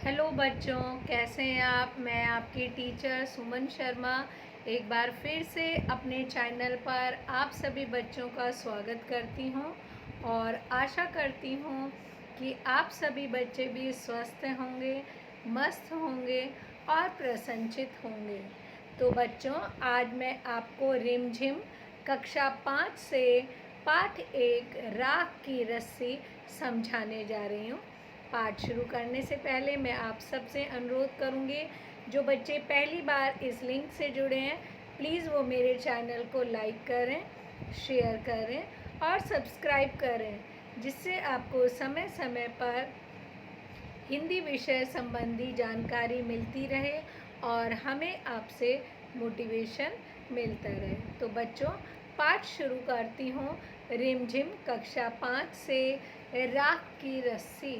Hello बच्चों, कैसे हैं आप। मैं आपकी टीचर सुमन शर्मा एक बार फिर से अपने चैनल पर आप सभी बच्चों का स्वागत करती हूं और आशा करती हूं कि आप सभी बच्चे भी स्वस्थ होंगे, मस्त होंगे और प्रसन्नचित होंगे। तो बच्चों, आज मैं आपको रिमझिम कक्षा 5 से पाठ 1 राख की रस्सी समझाने जा रही हूँ। पाठ शुरू करने से पहले मैं आप सबसे अनुरोध करूँगी, जो बच्चे पहली बार इस लिंक से जुड़े हैं, प्लीज़ वो मेरे चैनल को लाइक करें, शेयर करें और सब्सक्राइब करें, जिससे आपको समय समय पर हिंदी विषय संबंधी जानकारी मिलती रहे और हमें आपसे मोटिवेशन मिलता रहे। तो बच्चों, पाठ शुरू करती हूँ। रिमझिम कक्षा 5 से राख की रस्सी।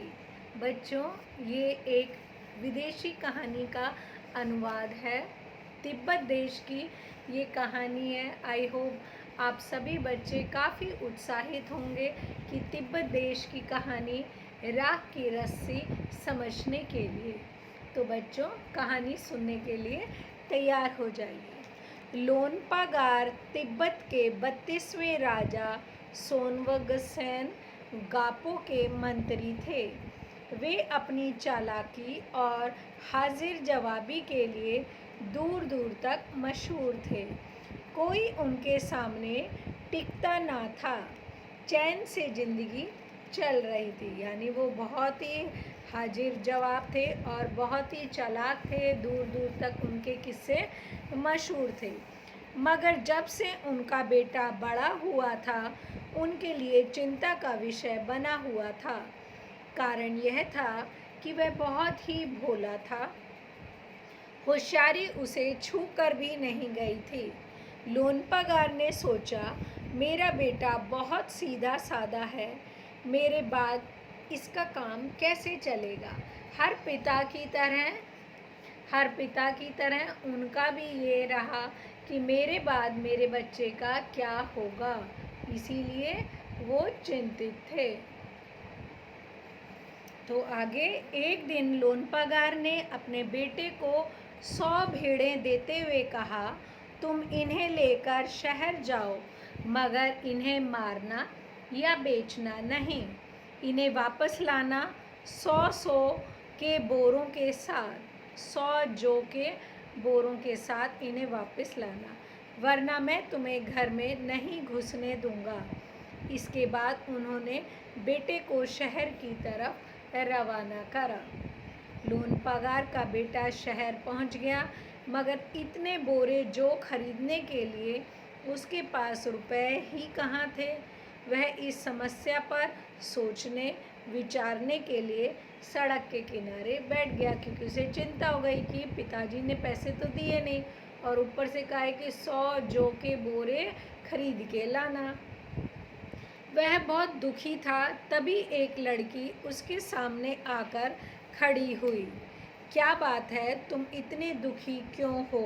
बच्चों, ये एक विदेशी कहानी का अनुवाद है। तिब्बत देश की ये कहानी है। आई होप आप सभी बच्चे काफ़ी उत्साहित होंगे कि तिब्बत देश की कहानी राख की रस्सी समझने के लिए। तो बच्चों, कहानी सुनने के लिए तैयार हो जाइए। लोनपागार तिब्बत के 32वें राजा सोनवगसेन गापो के मंत्री थे। वे अपनी चालाकी और हाजिर जवाबी के लिए दूर दूर तक मशहूर थे। कोई उनके सामने टिकता ना था। चैन से ज़िंदगी चल रही थी, यानी वो बहुत ही हाजिर जवाब थे और बहुत ही चालाक थे। दूर दूर तक उनके किस्से मशहूर थे। मगर जब से उनका बेटा बड़ा हुआ था, उनके लिए चिंता का विषय बना हुआ था। कारण यह था कि वह बहुत ही भोला था। होशियारी उसे छू कर भी नहीं गई थी। लोनपागार ने सोचा, मेरा बेटा बहुत सीधा साधा है, मेरे बाद इसका काम कैसे चलेगा। हर पिता की तरह उनका भी ये रहा कि मेरे बाद मेरे बच्चे का क्या होगा। इसीलिए वो चिंतित थे। तो आगे, एक दिन लोनपागार ने अपने बेटे को 100 भेड़ें देते हुए कहा, तुम इन्हें लेकर शहर जाओ, मगर इन्हें मारना या बेचना नहीं। इन्हें वापस लाना 100 के बोरों के साथ, 100 जौ के बोरों के साथ इन्हें वापस लाना, वरना मैं तुम्हें घर में नहीं घुसने दूंगा। इसके बाद उन्होंने बेटे को शहर की तरफ रवाना करा। लोनपागार का बेटा शहर पहुंच गया, मगर इतने बोरे जौ खरीदने के लिए उसके पास रुपए ही कहाँ थे। वह इस समस्या पर सोचने विचारने के लिए सड़क के किनारे बैठ गया, क्योंकि उसे चिंता हो गई कि पिताजी ने पैसे तो दिए नहीं और ऊपर से कहा है कि 100 जौ के बोरे खरीद के लाना। वह बहुत दुखी था। तभी एक लड़की उसके सामने आकर खड़ी हुई। क्या बात है, तुम इतने दुखी क्यों हो।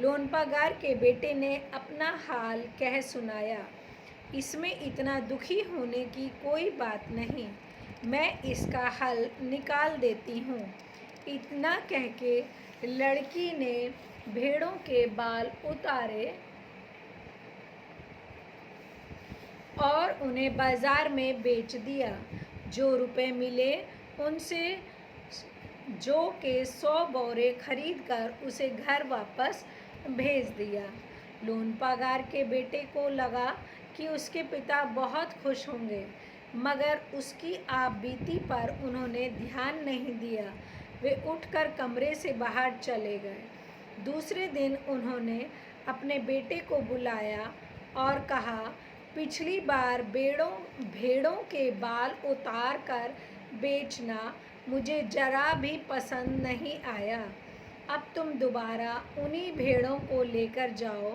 लोनपागार के बेटे ने अपना हाल कह सुनाया। इसमें इतना दुखी होने की कोई बात नहीं, मैं इसका हल निकाल देती हूँ। इतना कह के लड़की ने भेड़ों के बाल उतारे और उन्हें बाजार में बेच दिया। जो रुपए मिले उनसे जौ के 100 बोरे खरीद कर उसे घर वापस भेज दिया। लोनपागार के बेटे को लगा कि उसके पिता बहुत खुश होंगे, मगर उसकी आपबीती पर उन्होंने ध्यान नहीं दिया। वे उठकर कमरे से बाहर चले गए। दूसरे दिन उन्होंने अपने बेटे को बुलाया और कहा, पिछली बार भेड़ों के बाल उतार कर बेचना मुझे जरा भी पसंद नहीं आया। अब तुम दोबारा उन्हीं भेड़ों को लेकर जाओ,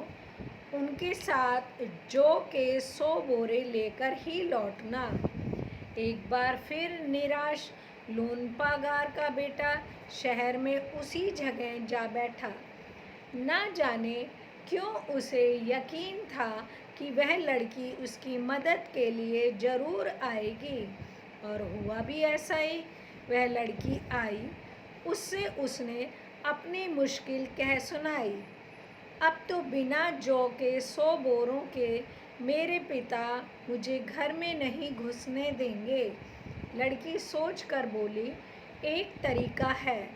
उनके साथ जौ के 100 बोरे लेकर ही लौटना। एक बार फिर निराश लोनपागार का बेटा शहर में उसी जगह जा बैठा। ना जाने क्यों उसे यकीन था कि वह लड़की उसकी मदद के लिए ज़रूर आएगी, और हुआ भी ऐसा ही। वह लड़की आई उससे उसने अपनी मुश्किल कह सुनाई। अब तो बिना जौ के 100 बोरों के मेरे पिता मुझे घर में नहीं घुसने देंगे। लड़की सोच कर बोली, एक तरीका है।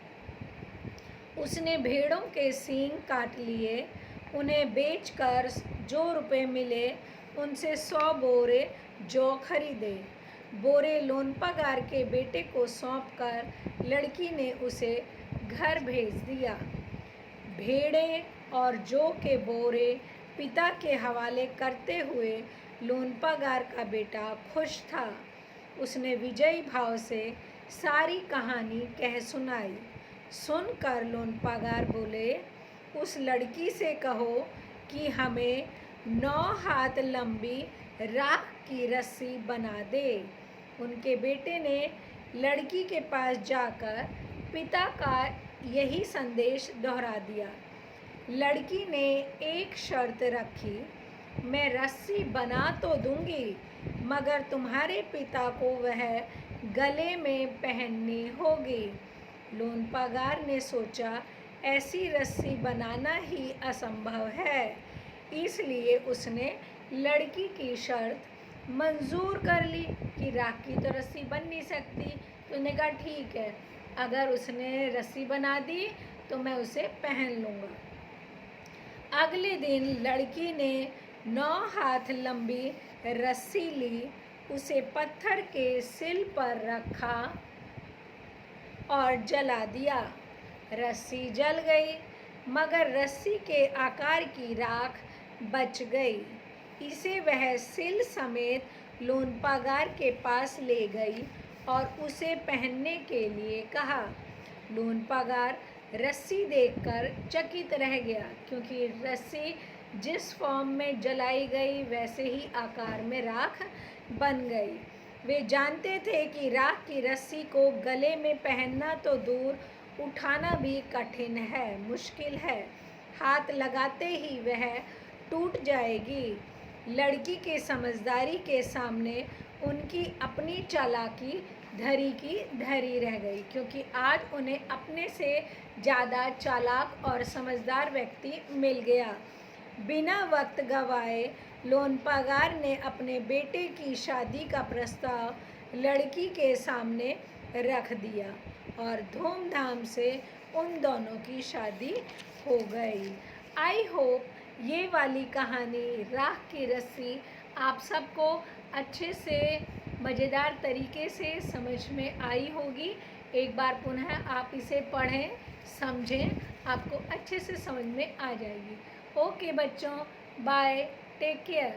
उसने भेड़ों के सींग काट लिए, उन्हें बेचकर जो रुपए मिले उनसे 100 बोरे जौ खरीदे। बोरे लोनपागार के बेटे को सौंपकर लड़की ने उसे घर भेज दिया। भेड़ें और जौ के बोरे पिता के हवाले करते हुए लोनपागार का बेटा खुश था। उसने विजयी भाव से सारी कहानी कह सुनाई। सुनकर लोनपागार बोले, उस लड़की से कहो कि हमें 9 हाथ लंबी राख की रस्सी बना दे। उनके बेटे ने लड़की के पास जाकर पिता का यही संदेश दोहरा दिया। लड़की ने एक शर्त रखी, मैं रस्सी बना तो दूंगी, मगर तुम्हारे पिता को वह गले में पहननी होगी। लोनपागार ने सोचा, ऐसी रस्सी बनाना ही असंभव है, इसलिए उसने लड़की की शर्त मंजूर कर ली कि राख की तो रस्सी बन नहीं सकती। तो उसने कहा ठीक है, अगर उसने रस्सी बना दी तो मैं उसे पहन लूँगा। अगले दिन लड़की ने 9 हाथ लंबी रस्सी ली, उसे पत्थर के सिल पर रखा और जला दिया। रस्सी जल गई, मगर रस्सी के आकार की राख बच गई। इसे वह सिल समेत लोनपागार के पास ले गई और उसे पहनने के लिए कहा। लोनपागार रस्सी देखकर चकित रह गया, क्योंकि रस्सी जिस फॉर्म में जलाई गई वैसे ही आकार में राख बन गई। वे जानते थे कि राख की रस्सी को गले में पहनना तो दूर, उठाना भी कठिन है, मुश्किल है। हाथ लगाते ही वह टूट जाएगी। लड़की के समझदारी के सामने उनकी अपनी चालाकी धरी की धरी रह गई, क्योंकि आज उन्हें अपने से ज़्यादा चालाक और समझदार व्यक्ति मिल गया। बिना वक्त गंवाए लोनपागार ने अपने बेटे की शादी का प्रस्ताव लड़की के सामने रख दिया और धूमधाम से उन दोनों की शादी हो गई। आई होप ये वाली कहानी राख की रस्सी आप सबको अच्छे से मज़ेदार तरीके से समझ में आई होगी। एक बार पुनः आप इसे पढ़ें, समझें, आपको अच्छे से समझ में आ जाएगी। ओके बच्चों, बाय, टेक केयर।